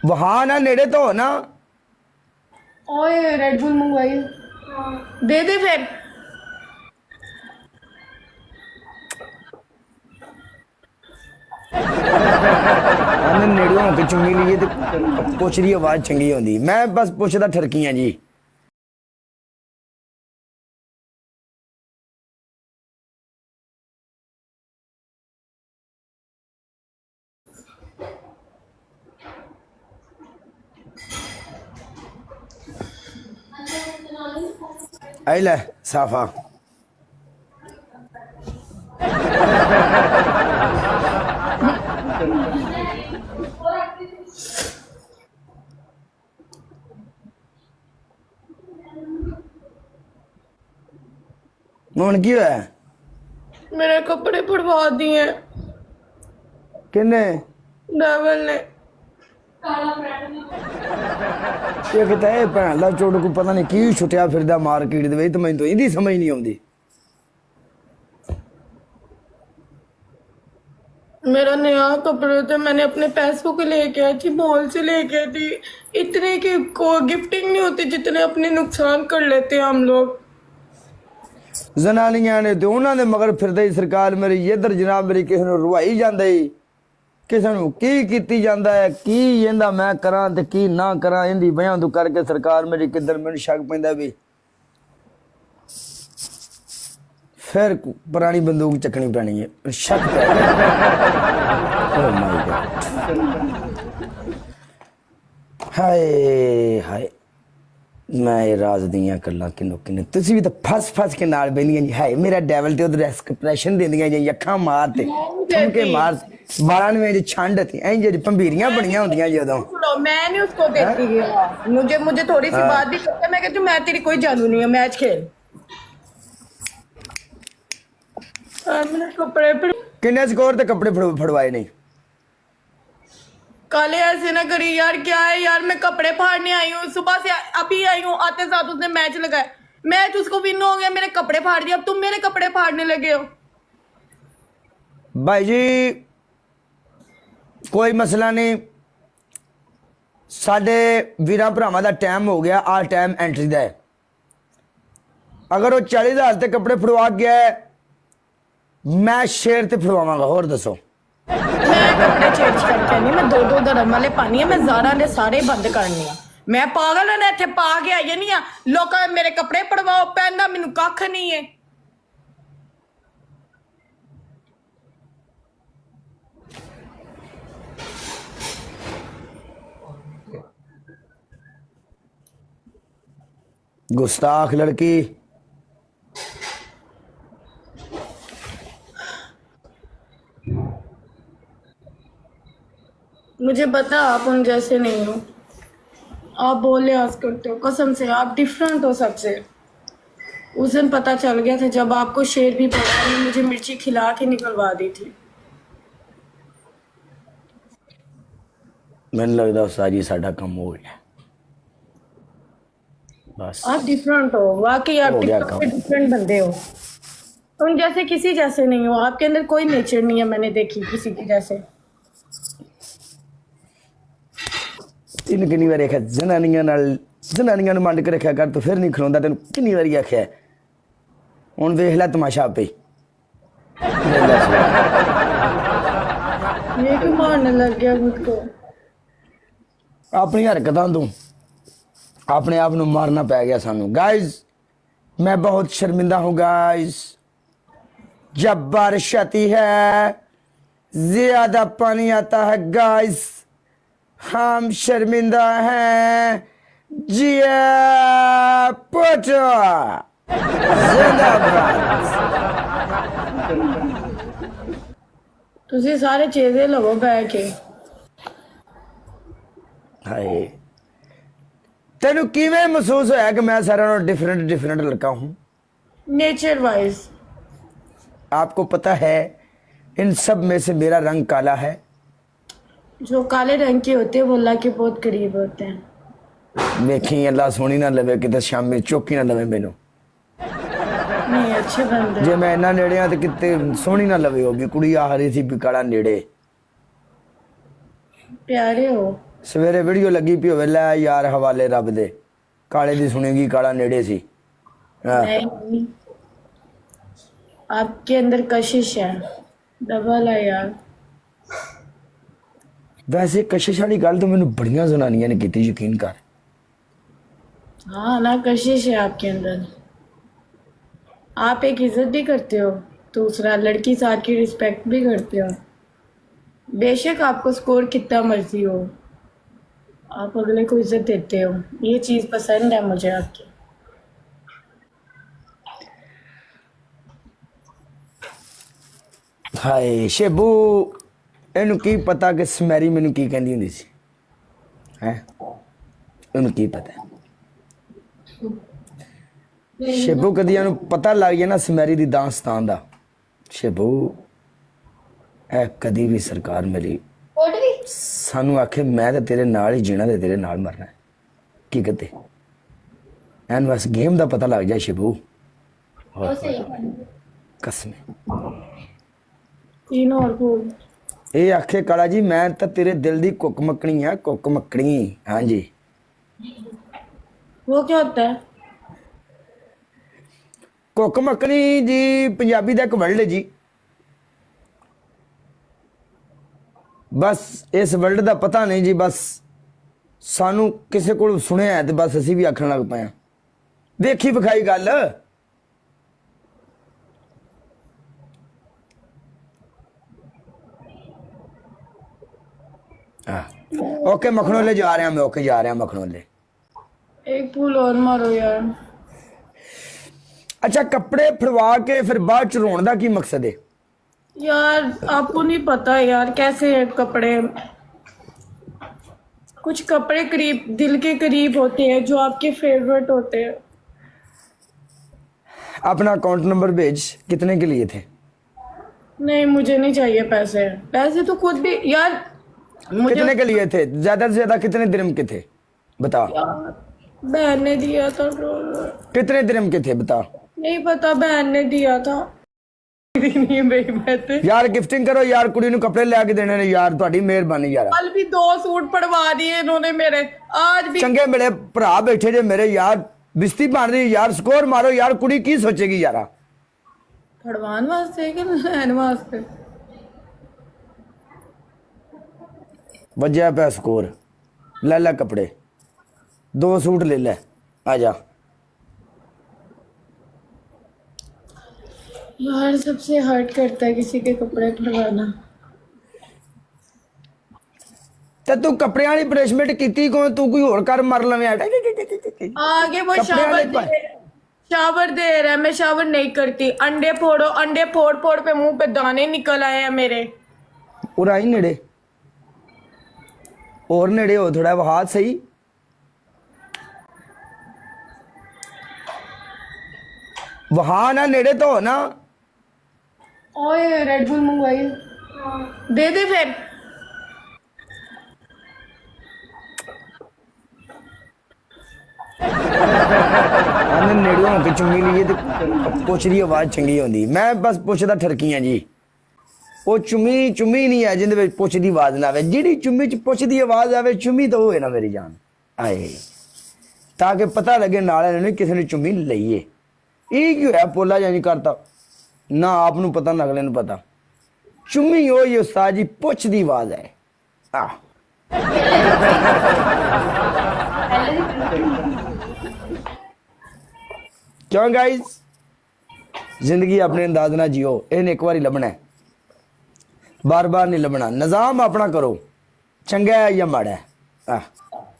वहां ना नेड़े तो हो ना। ओए रेड बुल मंगवाई दे दे फिर। आने नेड़े होके चुंगी लीए तो पुछ दी आवाज चंगी होंदी। मैं बस पुछदा ठरकियां जी। आई ले साफा हुन की होया? मेरे कपड़े फड़वा दिए किन्ने? डेविल ने। ये कहता है भैन दा चोट को पता नहीं की छुटिया फिरदा मार्केट दे विच, ते मैनूं तो इहदी समझ नहीं आउंदी। मेरा नया कपड़े थे, मैंने अपने पैसों के लेके आई थी, मॉल से लेके आई थी। इतने की को गिफ्टिंग नहीं होती जितने अपने नुकसान कर लेते हैं हम लोग। जनानियां ने तो उन्होंने मगर फिरदे ही सरकार मेरी इधर जनाब मेरी किसी ने रुवाई जांदे किसी ਨੂੰ ਕੀ ਕੀਤੀ ਜਾਂਦਾ ਹੈ ਕੀ ਇਹਦਾ ਮੈਂ ਕਰਾਂ ਤੇ ਕੀ ਨਾ ਕਰਾਂ ਇਹਦੀ ਵਜ੍ਹਾ ਤੋਂ ਕਰਕੇ ਸਰਕਾਰ ਮੇਰੀ ਕਿੱਧਰ ਮੈਨੂੰ ਸ਼ੱਕ ਪੈਂਦਾ ਵੀ ਫਿਰ ਪੁਰਾਣੀ ਬੰਦੂਕ ਚੱਕਣੀ ਪੈਣੀ ਹੈ ਸ਼ੱਕ ਪੈ ਓ ਮਾਈ ਗॉड ਹਾਏ ਹਾਏ मैं राज दियां गल्लां किन्नो किन्ने तुसी भी तो फस के नाल बेंदियां जी। हाय मेरा डेविल ते उधर एक्सप्रेशन देंदियां जी, अखां मार ते ठुमके मार बालां में छंड थी ऐ जेडी पंबीरियां बणियां हुंदियां जदों। मैं नहीं उसको देखती मुझे थोड़ी सी बात भी करता है, मैं कहती हूं मैं तेरी कोई जानू नहीं है, मैच खेल। मेरे कपड़े किन्ने स्कोर ते कपड़े फड़वाए नहीं? काले ऐसे ना करी यार, क्या है यार, मैं कपड़े फाड़ने आई हूँ, सुबह से अभी आई हूँ, आते साथ उसने मैच लगाया, मैच उसको विन हो गया, मेरे कपड़े फाड़ दिया, अब तुम मेरे कपड़े फाड़ने लगे हो। भाई जी कोई मसला नहीं, साडे वीरां भरावां दा टाइम हो गया, आ टाइम एंट्री दा है। अगर वो 40,000 ते कपड़े फड़वा गया है मैं शेर ते फड़वावांगा। होर दसो। मैं कपड़े चेंज करके नहीं, मैं दो धर्म वाले पानी है, मैं ज़ारा ने सारे बंद करनी है। मैं पागल ने इत्थे पा के आई नहीं आ, लोग मेरे कपड़े पड़वाओ, पहनना मैनू कख नहीं है। गुस्ताख लड़की। मुझे पता आप उन जैसे नहीं हो, आप बहुत लिहाज करते हो, कसम से आप डिफरेंट हो सबसे। उस दिन पता चल गया था जब आपको शेर भी पड़ा ने मुझे मिर्ची खिला के निकलवा दी थी। मैंने लगता सारी साडा कम हो गया बस। आप डिफरेंट हो, वाकई आप डिफरेंट बंदे हो, उन जैसे किसी जैसे नहीं हो, आपके अंदर कोई नेचर नहीं है मैंने देखी किसी की जैसे। तीन कितनी बार आख्या जनानियां नूं मंड के रखा कर, तो फिर नहीं खलोंदा। तेन कितनी बारी आख्या हुण वेख लै तमाशा आपे। ये क्यों मारने लग गया खुद को? अपनी हरकतां तों अपने आप नूं मारना पै गया सानू। गाइज मैं बहुत शर्मिंदा हूँ गाइज, जब बारिश आती है ज्यादा पानी आता है गाइज, हम शर्मिंदा हैं। जिया पोटो जिंदाबाद। तुझे सारे चेज़े लवो बैठ के। हाय तेनू किवें महसूस होया कि मैं सारा डिफरेंट लड़का हूँ? नेचर वाइज आपको पता है इन सब में से मेरा रंग काला है। जो काले रंग के होते हैं वो अल्लाह के बहुत करीब होते हैं। देखी अल्लाह सोनी ना लवे कि शामी चौकी ना लवे मैनू। नहीं अच्छे बंदे जे मैं इन्ना नेड़े तो कितने सोनी ना लवे होगी। कुड़ी आ रही थी भी काला नेड़े। प्यारे हो। ਸਵੇਰੇ ਵੀਡੀਓ ਲੱਗੀ ਪਈ ਹੋਵੇ ਲੈ ਯਾਰ ਹਵਾਲੇ ਰੱਬ ਦੇ ਕਾਲੇ ਦੀ ਸੁਣੇਗੀ ਕਾਲਾ ਨੇੜੇ ਸੀ ਹਾਂ नहीं, आपके अंदर कशिश है, डबल है यार। ਵੈਸੇ ਕਸ਼ਿਸ਼ ਵਾਲੀ ਗੱਲ ਤਾਂ ਮੈਨੂੰ ਬੜੀਆਂ ਜ਼ਨਾਨੀਆਂ ਨੇ ਕੀਤੀ ਯਕੀਨ ਕਰ हाँ ना, कशिश है आपके अंदर। आप एक इज्जत भी करते हो, दूसरा लड़की साथ की रिस्पेक्ट भी करते हो। बेशक आपको स्कोर कितना मर्जी हो, आप अगले को इज्जत देते हो। ये चीज़ पसंद है मुझे आपकी। ਹਾਏ ਸ਼ੇਬੂ ਇਹਨੂੰ ਕੀ ਪਤਾ ਕਿ ਸਮੈਰੀ ਮੈਨੂੰ ਕੀ ਕਹਿੰਦੀ ਹੁੰਦੀ ਸੀ ਹੈ ਇਹਨੂੰ ਕੀ ਪਤਾ ਸ਼ੇਬੂ ਕਦੀ ਇਹਨੂੰ ਪਤਾ ਲੱਗ ਗਿਆ ਨਾ ਸਮੈਰੀ ਦੀ ਦਾਸਤਾਨ ਦਾ ਸ਼ੇਬੂ ਇਹ ਕਦੀ ਵੀ ਸਰਕਾਰ ਮੇਰੀ ਸਾਨੂੰ ਆਖੇ ਮੈਂ ਤਾਂ ਤੇਰੇ ਨਾਲ ਹੀ ਜੀਣਾ ਤੇ ਤੇਰੇ ਨਾਲ ਮਰਨਾ ਹੈ ਕੀ ਕਹਤੇ ਐਨ ਬਸ ਗੇਮ ਦਾ ਪਤਾ ਲੱਗ ਜਾ ਸ਼ੇਬੂ ਕਸਮ तीन और फूल। ਇਹ ਆਖੇ ਕਾਲਾ ਜੀ ਮੈਂ ਤਾਂ ਤੇਰੇ ਦਿਲ ਦੀ ਕੁੱਕ ਮੱਕਣੀ ਆ ਕੁੱਕ ਮੱਕਣੀ ਹਾਂਜੀ वो क्या होता है? ਕੁੱਕ ਮੱਕਣੀ ਜੀ ਪੰਜਾਬੀ ਦਾ ਇੱਕ ਵਰਡ ਹੈ ਜੀ ਬਸ ਇਸ ਵਰਡ ਦਾ ਪਤਾ ਨਹੀਂ ਜੀ ਬਸ ਸਾਨੂੰ ਕਿਸੇ ਕੋਲ ਸੁਣਿਆ ਹੈ ਤੇ ਬਸ ਅਸੀਂ ਵੀ ਆਖਣ ਲੱਗ ਪਏ ਆ ਵੇਖੀ ਵਿਖਾਈ ਗੱਲ ओके मखनोले जा रहे हैं मैं ओके जा रहे हैं मखनोले एक फूल और मारो यार। अच्छा कपड़े फड़वा के फिर बाद च रोने का की मकसद है यार आपको नहीं पता यार कैसे कपड़े, कुछ कपड़े करीब दिल के करीब होते हैं जो आपके फेवरेट होते हैं। अपना अकाउंट नंबर भेज कितने के लिए थे नहीं मुझे नहीं चाहिए पैसे, पैसे तो खुद भी यार मुझे कितने के लिए थे ज्यादा से ज्यादा कितने दिरहम के थे बता यार, बहन ने दिया था कितने दिरहम के थे बता नहीं पता, बहन ने दिया था। नहीं मेरी बात है। यार गिफ्टिंग करो यार कुड़ी नु कपड़े ले के देने ने यार ਤੁਹਾਡੀ ਮਿਹਰਬਾਨੀ यार कल भी 2 सूट पड़वा दिए इन्होंने मेरे, आज भी ਚੰਗੇ ਮੇਰੇ ਭਰਾ ਬੈਠੇ ਜੇ ਮੇਰੇ ਯਾਰ ਬਿਸਤੀ ਬਣ ਰਹੀ ਯਾਰ ਸਕੋਰ ਮਾਰੋ ਯਾਰ ਕੁੜੀ ਕੀ ਸੋਚੇਗੀ ਯਾਰਾ पड़वान वास्ते कि लैन वास्ते। वजह पे स्कोर ले ले कपड़े 2 सूट ले ले आजा यार सबसे हर्ट करता है किसी के कपड़े पड़वाना। ते तू कपड़े वाली पनिशमेंट कीती को तू कोई और कर मर लवे आगे वो कपड़े वाले शावर दे रहा है, मैं शावर नहीं करती। अंडे फोड़ो, अंडे फोड़ फोड़ पे मुंह पे दाने निकल आए हैं मेरे। पूरा ही नेड़े और नेड़े हो थोड़ा हाथ सही वहां ना नेड़े तो हो ना ओए रेड बुल मंगवाई दे दे फिर। ਉਹਨੇ ਨੇੜੇ ਹੋ ਕੇ ਚੁੰਮੀ ਲਈਏ ਤੇ ਪੁੱਛ ਦੀ ਆਵਾਜ਼ ਚੰਗੀ ਹੁੰਦੀ ਮੈਂ ਬਸ ਪੁੱਛਦਾ ਠਰਕੀਆਂ ਜੀ ਉਹ ਚੁੰਮੀ ਨਹੀਂ ਹੈ ਜਿੰਦੇ ਵਿੱਚ ਪੁੱਛ ਦੀ ਆਵਾਜ਼ ਨਾ ਆਵੇ ਜਿਹੜੀ ਚੁੰਮੀ ਚ ਪੁੱਛ ਦੀ ਆਵਾਜ਼ ਆਵੇ ਚੁੰਮੀ ਤਾਂ ਹੋਏ ਨਾ ਮੇਰੀ ਜਾਨ ਆਏ ਤਾਂ ਕਿ ਪਤਾ ਲੱਗੇ ਨਾਲੇ ਨੇ ਕਿਸੇ ਨੇ ਚੁੰਮੀ ਲਈਏ ਇਹ ਕੀ ਹੋਇਆ ਪੋਲਾ ਜਾਂ ਨਹੀਂ ਕਰਤਾ ਨਾ ਆਪ ਨੂੰ ਪਤਾ ਨਾ ਅਗਲੇ ਨੂੰ ਪਤਾ ਚੁੰਮੀ ਹੋਈ ਉਸਤਾਦ ਜੀ ਪੁੱਛ ਦੀ ਆਵਾਜ਼ ਹੈ ਆ क्यों गाइस जिंदगी अपने अंदाज ना जियो इन्हें एक बार लभना है बार बार नहीं लभना निजाम अपना करो चंगा है या माड़ा है